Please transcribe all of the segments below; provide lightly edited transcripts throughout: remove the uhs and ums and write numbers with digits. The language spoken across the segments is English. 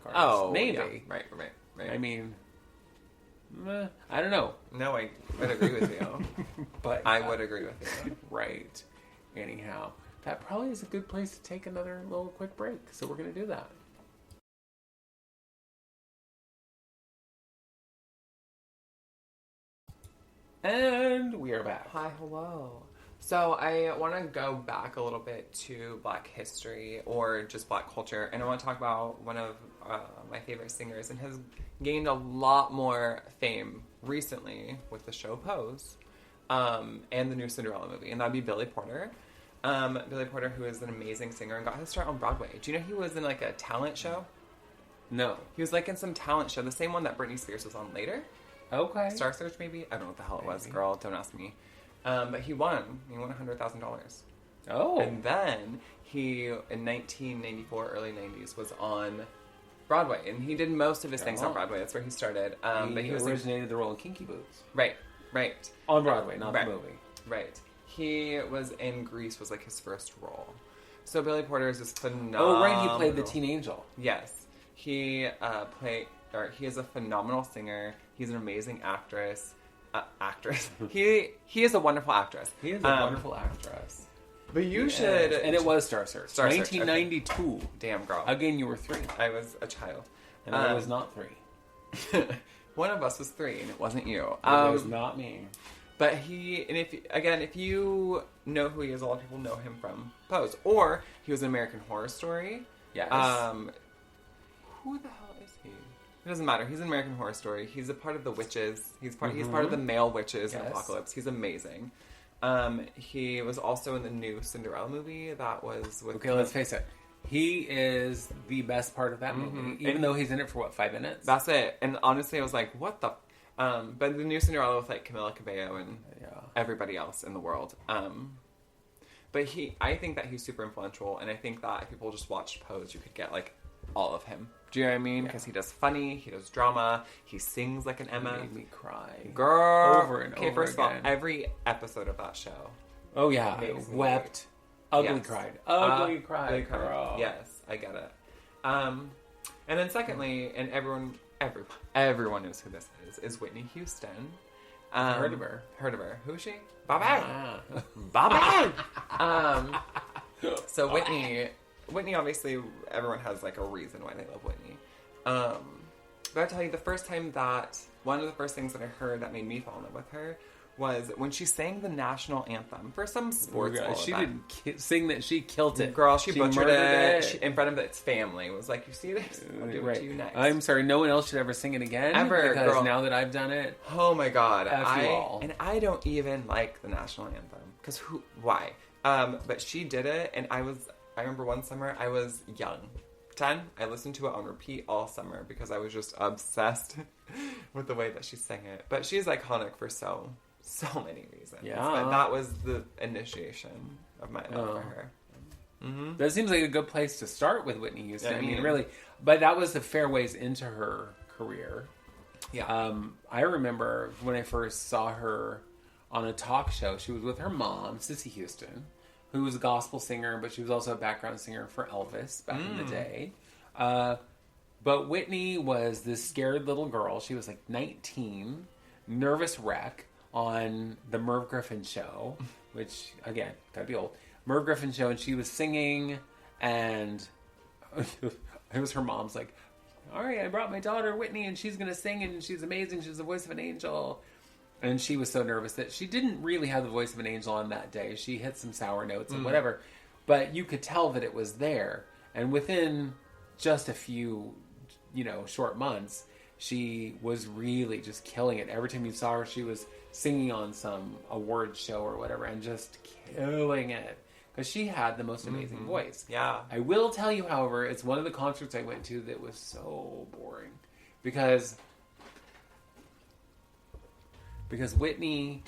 cards. Oh, maybe. yeah. Right. I mean, I don't know. No, I would agree with you. But I would agree with you. Right. Anyhow, that probably is a good place to take another little quick break. So we're going to do that. And we are back. Hi, hello. So I want to go back a little bit to Black history or just Black culture, and I want to talk about one of my favorite singers, and has gained a lot more fame recently with the show Pose, and the new Cinderella movie, and that'd be Billy Porter. Billy Porter, who is an amazing singer and got his start on Broadway. Do you know he was in like a talent show? No. He was like in some talent show, the same one that Britney Spears was on later. Okay. Star Search, maybe? I don't know what the hell it was, girl. Don't ask me. But he won. He won $100,000. Oh. And then he, in 1994, early 90s, was on Broadway. And he did most of his things on Broadway. That's where he started. But he originated the role in Kinky Boots. Right. On Broadway, not the movie. Right. He was in Grease, was like his first role. So Billy Porter is this phenomenal... Oh, right. He played the teen angel. Yes. He is a phenomenal singer. He's an amazing actress. He is a wonderful actress. He is a wonderful actress. But you should... And it was Star Search. 1992. Okay. Damn, girl. Again, you were 3. I was a child. And I was not 3. One of us was 3, and it wasn't you. It was not me. But if you know who he is, a lot of people know him from Pose. Or he was in American Horror Story. Yes. Who the hell is he? It doesn't matter. He's in American Horror Story. He's a part of the witches. He's part of the male witches in Apocalypse. He's amazing. He was also in the new Cinderella movie that was with... Okay, let's face it. He is the best part of that movie. Even though he's in it for, 5 minutes? That's it. And honestly, I was like, what the... but the new Cinderella with, like, Camila Cabello and everybody else in the world. But I think that he's super influential, and I think that if people just watched Pose, you could get, like, all of him. Do you know what I mean? Because he does funny, he does drama, he sings like an Emma. He made me cry. Girl! Over and over first again. of all, every episode of that show. Oh, yeah. I wept. Ugly cried. Ugly cried, girl. Yes, I get it. And then secondly, and everyone knows who this is Whitney Houston. Heard of her. Who is she? Bobby! Bobby! So Whitney, obviously, everyone has, like, a reason why they love Whitney. But I tell you, one of the first things that I heard that made me fall in love with her was when she sang the national anthem for some sports event. She didn't sing that. She killed it. Girl, she butchered it in front of its family. It was like, you see this? I'll do it to you next. I'm sorry, no one else should ever sing it again. Ever, because girl. Now that I've done it. Oh my God. And I don't even like the national anthem. Because why? But she did it, and I remember one summer, I was young. 10, I listened to it on repeat all summer because I was just obsessed with the way that she sang it. But she's iconic for so many reasons. Yeah. But that was the initiation of my love for her. Mm-hmm. That seems like a good place to start with Whitney Houston. I mean, really. But that was the fairways into her career. Yeah. I remember when I first saw her on a talk show, she was with her mom, Cissy Houston, who was a gospel singer, but she was also a background singer for Elvis back in the day. But Whitney was this scared little girl. She was like 19, nervous wreck on the Merv Griffin show, which, again, gotta be old. Merv Griffin show, and she was singing, and it was her mom's like, all right, I brought my daughter Whitney, and she's gonna sing, and she's amazing. She's the voice of an angel. And she was so nervous that she didn't really have the voice of an angel on that day. She hit some sour notes and whatever. But you could tell that it was there. And within just a few, short months, she was really just killing it. Every time you saw her, she was singing on some award show or whatever and just killing it. Because she had the most amazing voice. Yeah. I will tell you, however, it's one of the concerts I went to that was so boring. Because Whitney,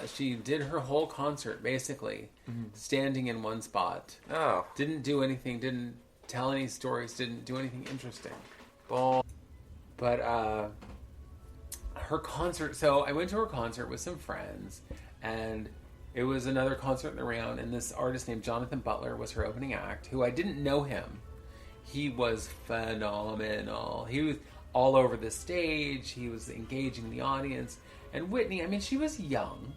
she did her whole concert basically standing in one spot. Oh. Didn't do anything, didn't tell any stories, didn't do anything interesting. But her concert, so I went to her concert with some friends, and It was another concert in the round, and this artist named Jonathan Butler was her opening act, who I didn't know him. He was phenomenal. He was all over the stage. He was engaging the audience. And Whitney, I mean, she was young,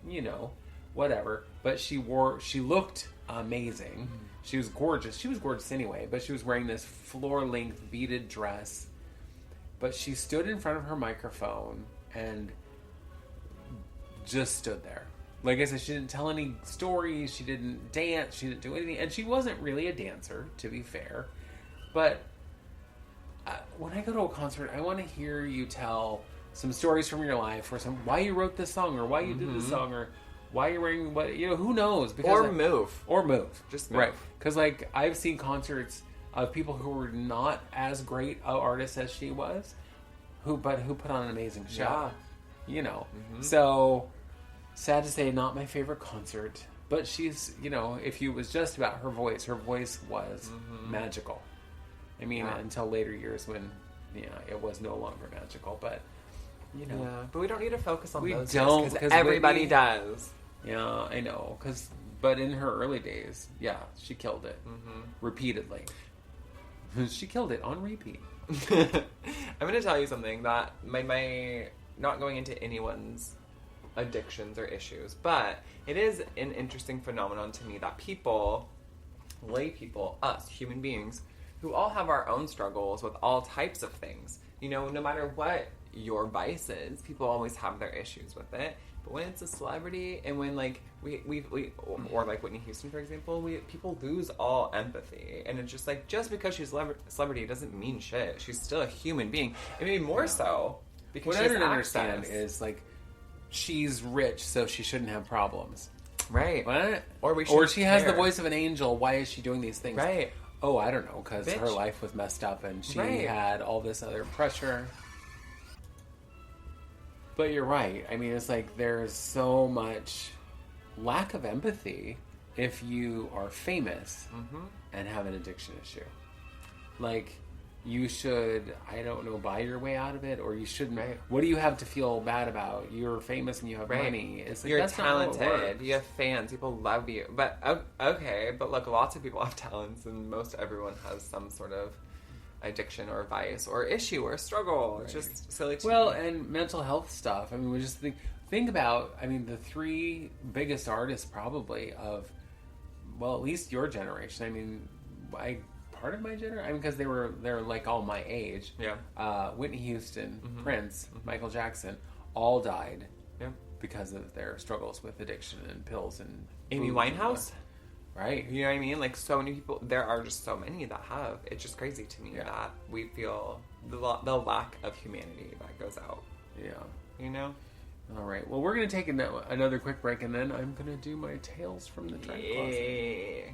you know, whatever, but she looked amazing. Mm-hmm. She was gorgeous. She was gorgeous anyway, but she was wearing this floor-length beaded dress. But she stood in front of her microphone and just stood there. Like I said, she didn't tell any stories. She didn't dance. She didn't do anything. And she wasn't really a dancer, to be fair. But when I go to a concert, I want to hear you tell some stories from your life, or why you wrote this song, or why you did this song, or why you're wearing what, you know, who knows? Because move. Just move. Right. Because, like, I've seen concerts of people who were not as great artists as she was, who put on an amazing show. Yeah. You know. Mm-hmm. So, sad to say, not my favorite concert. But she's, you know, if it was just about her voice was magical. I mean, until later years when, it was no longer magical. But, you know. Yeah, but we don't need to focus on those. We don't. Because everybody does. Yeah, I know. But in her early days, she killed it. Mm-hmm. Repeatedly. She killed it on repeat. I'm going to tell you something that my not going into anyone's addictions or issues, but it is an interesting phenomenon to me that people, lay people, us, human beings, who all have our own struggles with all types of things. You know, no matter what your vice is, people always have their issues with it. But when it's a celebrity, and when like we or like Whitney Houston, for example, people lose all empathy, and it's just like, just because she's a celebrity doesn't mean shit. She's still a human being, and maybe more so because what I don't understand is, like, she's rich, so she shouldn't have problems, right? What? Or she has the voice of an angel. Why is she doing these things? Right? Oh, I don't know, because her life was messed up, and she had all this other pressure. But you're right. I mean, it's like there's so much lack of empathy if you are famous and have an addiction issue. Like, you should, I don't know, buy your way out of it, or you shouldn't. Right. What do you have to feel bad about? You're famous and you have money. It's like, you're talented. You have fans. People love you. But, okay, but look, lots of people have talents, and most everyone has some sort of addiction or vice or issue or struggle. Right. It's just silly to me. And mental health stuff. I mean, we just think about, I mean, the three biggest artists probably of, well, at least your generation. I mean, part of my generation, I mean, because they're like all my age. Yeah. Whitney Houston, Prince, Michael Jackson, all died because of their struggles with addiction and pills and Amy Winehouse. Right. You know what I mean? Like, so many people, there are just so many that have. It's just crazy to me that we feel the lack of humanity that goes out. Yeah. You know? All right. Well, we're going to take another quick break, and then I'm going to do my Tales from the Drag Closet.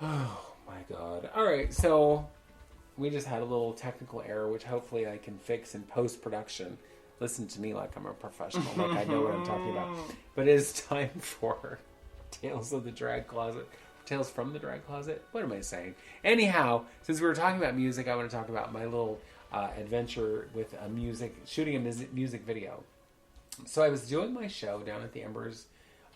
Oh, my God. All right. So, we just had a little technical error, which hopefully I can fix in post-production. Listen to me like I'm a professional, like I know what I'm talking about. But it is time for Tales of the Drag Closet. Tales from the Drag Closet? What am I saying? Anyhow, since we were talking about music, I want to talk about my little adventure with shooting a music video. So I was doing my show down at the Embers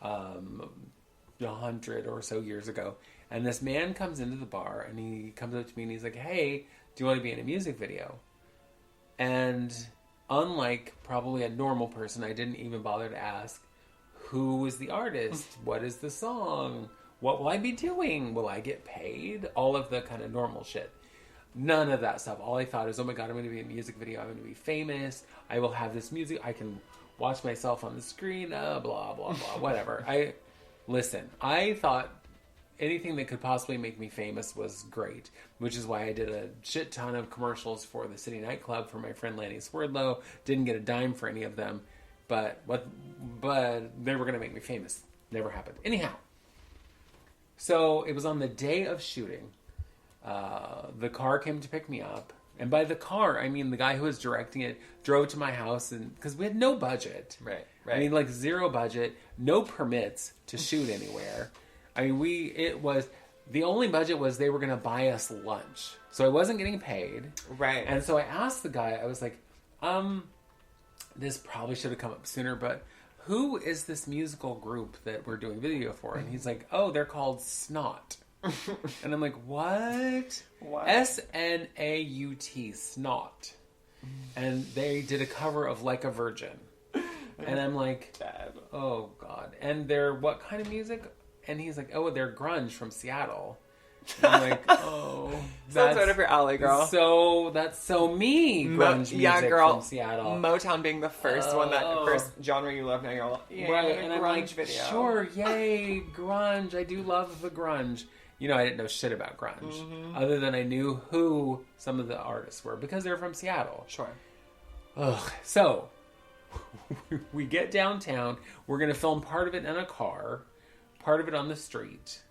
100 or so years ago, and this man comes into the bar, and he comes up to me, and he's like, hey, do you want to be in a music video? And unlike probably a normal person, I didn't even bother to ask, who is the artist? What is the song? What will I be doing? Will I get paid? All of the kind of normal shit. None of that stuff. All I thought is, oh my God, I'm going to be in a music video. I'm going to be famous. I will have this music. I can watch myself on the screen. Blah, blah, blah, whatever. I thought anything that could possibly make me famous was great, which is why I did a shit ton of commercials for the City Nightclub for my friend Lanny Swerdlow. Didn't get a dime for any of them, but they were going to make me famous. Never happened. Anyhow, so it was on the day of shooting. The car came to pick me up, and by the car I mean the guy who was directing it drove to my house, and because we had no budget, right. I mean, like, zero budget, no permits to shoot anywhere. I mean, the only budget was they were going to buy us lunch. So I wasn't getting paid. Right. And so I asked the guy, I was like, this probably should have come up sooner, but who is this musical group that we're doing video for? And he's like, oh, they're called Snot. And I'm like, what? S-N-A-U-T, Snot. And they did a cover of Like a Virgin. And I'm like, oh, God. And they're what kind of music? And he's like, oh, they're grunge from Seattle. And I'm like, oh. That's right up your alley, girl. So, that's so me, grunge music from Seattle. Motown being the first one, that first genre you love, now you're like, yeah, right. And grunge I'm like, video. Sure, yay, grunge. I do love the grunge. You know, I didn't know shit about grunge. Other than I knew who some of the artists were, because they're from Seattle. Sure. Ugh. So, we get downtown. We're going to film part of it in a car, part of it on the street.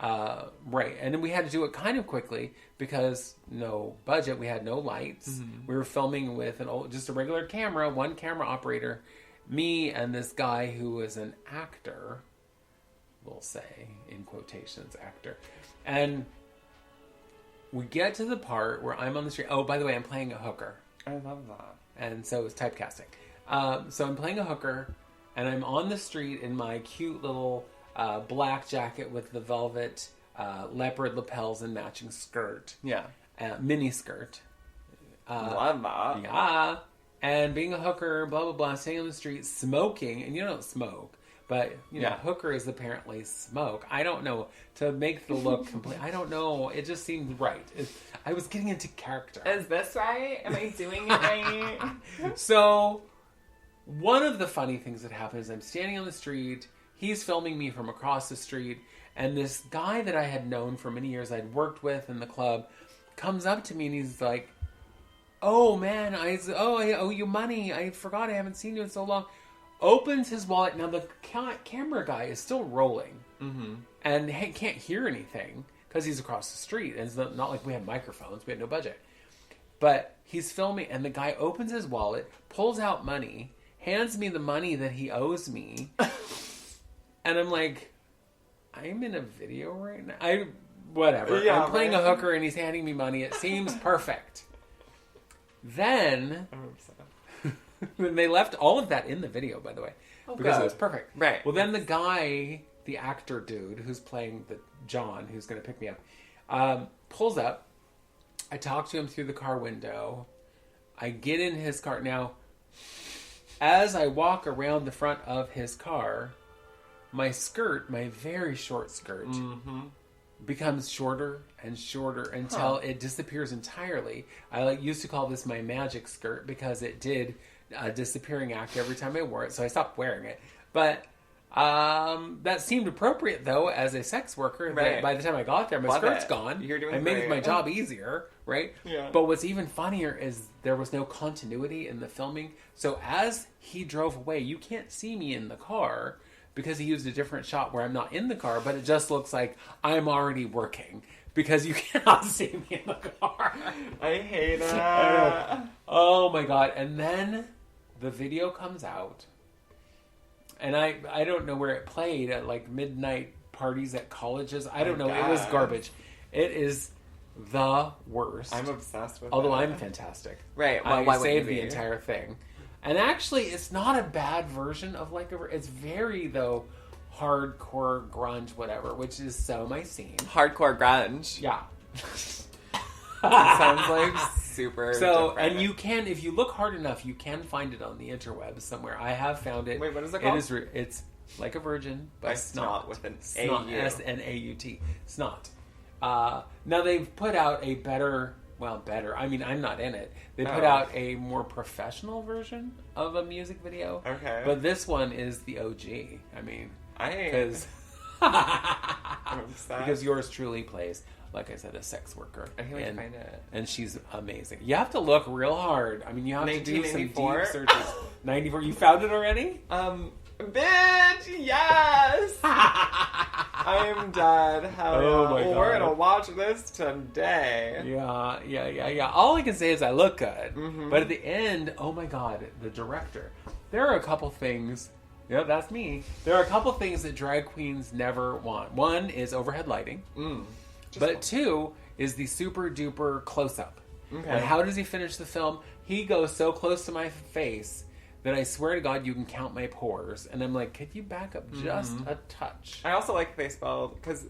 Right. And then we had to do it kind of quickly because no budget. We had no lights. We were filming with just a regular camera, one camera operator, me and this guy who was an actor, we'll say, in quotations, actor. And we get to the part where I'm on the street. Oh, by the way, I'm playing a hooker. I love that. And so it's typecasting. So I'm playing a hooker, and I'm on the street in my cute little black jacket with the velvet leopard lapels and matching skirt. Yeah. Mini skirt. Love that. Yeah. And being a hooker, blah, blah, blah, staying on the street, smoking. And you don't smoke, but, you know, hooker is apparently smoke. I don't know. To make the look complete, I don't know. It just seemed right. I was getting into character. Is this right? Am I doing it right? So, one of the funny things that happens, I'm standing on the street, he's filming me from across the street, and this guy that I had known for many years, I'd worked with in the club, comes up to me and he's like, oh man, I owe you money. I forgot, I haven't seen you in so long. Opens his wallet. Now the camera guy is still rolling and can't hear anything because he's across the street. And it's not like we had microphones. We had no budget. But he's filming, and the guy opens his wallet, pulls out money, hands me the money that he owes me. And I'm like, I'm in a video right now. Whatever. Yeah, I'm playing a hooker and he's handing me money. It seems perfect. Then, and they left all of that in the video, by the way, because it was perfect. Right. Well, then the guy, the actor dude who's playing the John, who's going to pick me up, pulls up. I talk to him through the car window. I get in his car. Now, as I walk around the front of his car, my skirt, my very short skirt, becomes shorter and shorter until it disappears entirely. I used to call this my magic skirt because it did a disappearing act every time I wore it, so I stopped wearing it. But that seemed appropriate, though, as a sex worker. Right. By the time I got there, my skirt's gone. You're doing I made my job easier, right? Yeah. But what's even funnier is there was no continuity in the filming. So as he drove away, you can't see me in the car because he used a different shot where I'm not in the car, but it just looks like I'm already working because you cannot see me in the car. I hate it. Oh my God. And then the video comes out, and I don't know where it played at like midnight parties at colleges. I don't know. It was garbage. It is the worst. I'm obsessed with Although it. I'm fantastic. Right. Well, I saved the entire thing. And actually, it's not a bad version of it's very, though, hardcore grunge, whatever, which is so my scene. Hardcore grunge. Yeah. Sounds like super different. And you can, if you look hard enough, you can find it on the interwebs somewhere. I have found it. Wait, what is it called? It's Like a Virgin by Snot with an Snot, A-U. S-N-A-U-T. Snot. Now they've put out a better, I mean, I'm not in it. They put out a more professional version of a music video. Okay. But this one is the OG. I mean, because yours truly plays, like I said, a sex worker. I can't wait to find it. And she's amazing. You have to look real hard. I mean, you have to do some deep searches. 94. You found it already? Bitch, yes! I am dead. Hell Oh yeah. my God. We're gonna watch this today. Yeah. All I can say is I look good. But at the end, oh my God, the director. There are a couple things. Yeah, that's me. There are a couple things that drag queens never want. One is overhead lighting. But two is the super duper close up. Okay. And how does he finish the film? He goes so close to my face that I swear to God you can count my pores. And I'm like, could you back up just a touch? I also like they spelled, because